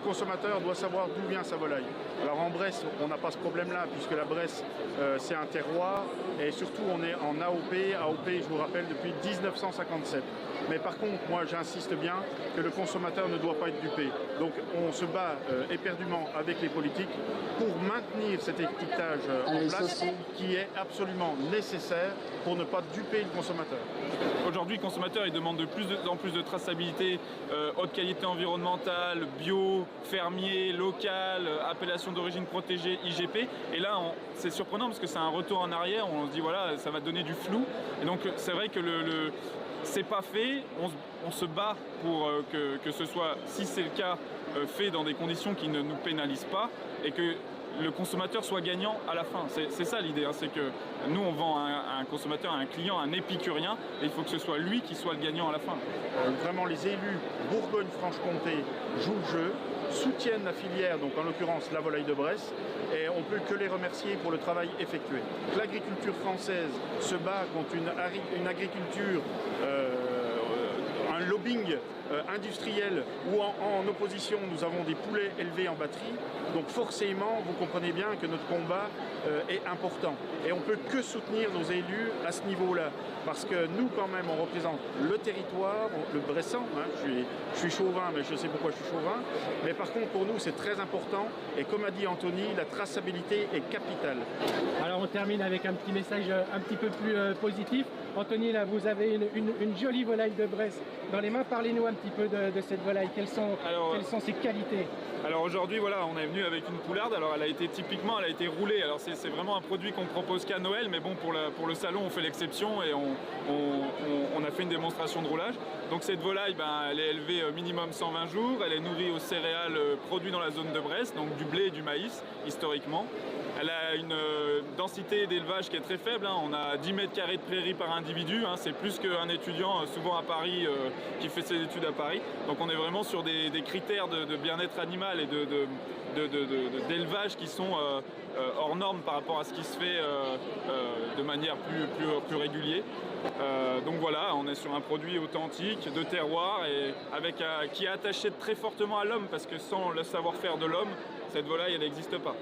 consommateur doit savoir d'où vient sa volaille. Alors en Bresse, on n'a pas ce problème-là, puisque la Bresse, c'est un terroir, et surtout on est en AOP. AOP, je vous rappelle, depuis 1957. Mais par contre, moi j'insiste bien que le consommateur ne doit pas être dupé. Donc on se bat éperdument avec les politiques pour maintenir cet étiquetage en place qui est absolument nécessaire pour ne pas duper le consommateur. Aujourd'hui, le consommateur il demande de plus en plus de traçabilité, haute qualité environnementale, bio, fermier, local, appellation d'origine protégée, IGP. Et là, c'est surprenant parce que c'est un retour en arrière. On se dit voilà, ça va donner du flou. Et donc c'est vrai que c'est pas fait. On se bat pour que ce soit, si c'est le cas, fait dans des conditions qui ne nous pénalisent pas et que le consommateur soit gagnant à la fin. C'est ça l'idée, hein, c'est que nous on vend à un consommateur, à un client, un épicurien, et il faut que ce soit lui qui soit le gagnant à la fin. Vraiment les élus Bourgogne-Franche-Comté jouent le jeu, soutiennent la filière, donc en l'occurrence la volaille de Bresse, et on ne peut que les remercier pour le travail effectué. L'agriculture française se bat contre une agriculture, un lobbying industriel où en opposition nous avons des poulets élevés en batterie. Donc forcément, vous comprenez bien que notre combat est important. Et on ne peut que soutenir nos élus à ce niveau-là. Parce que nous, quand même, on représente le territoire, le Bressan. Hein, je suis chauvin, mais je sais pourquoi je suis chauvin. Mais par contre, pour nous, c'est très important. Et comme a dit Anthony, la traçabilité est capitale. Alors on termine avec un petit message un petit peu plus positif. Anthony, là, vous avez une jolie volaille de Bresse dans les mains. Parlez-nous un petit peu de cette volaille. Quelles sont ses qualités? Alors aujourd'hui, voilà, on est venu avec une poularde. Alors elle a été roulée. Alors c'est vraiment un produit qu'on propose qu'à Noël, mais bon, pour le salon, on fait l'exception et on a fait une démonstration de roulage. Donc cette volaille, elle est élevée minimum 120 jours. Elle est nourrie aux céréales produites dans la zone de Bresse, donc du blé et du maïs, historiquement. Elle a une densité d'élevage qui est très faible. On a 10 mètres carrés de prairie par individu. C'est plus qu'un étudiant, souvent à Paris, qui fait ses études à Paris. Donc on est vraiment sur des critères de bien-être animal et d'élevage qui sont hors normes par rapport à ce qui se fait de manière plus régulière. Donc voilà, on est sur un produit authentique, de terroir, et qui est attaché très fortement à l'homme, parce que sans le savoir-faire de l'homme, cette volaille, elle n'existe pas.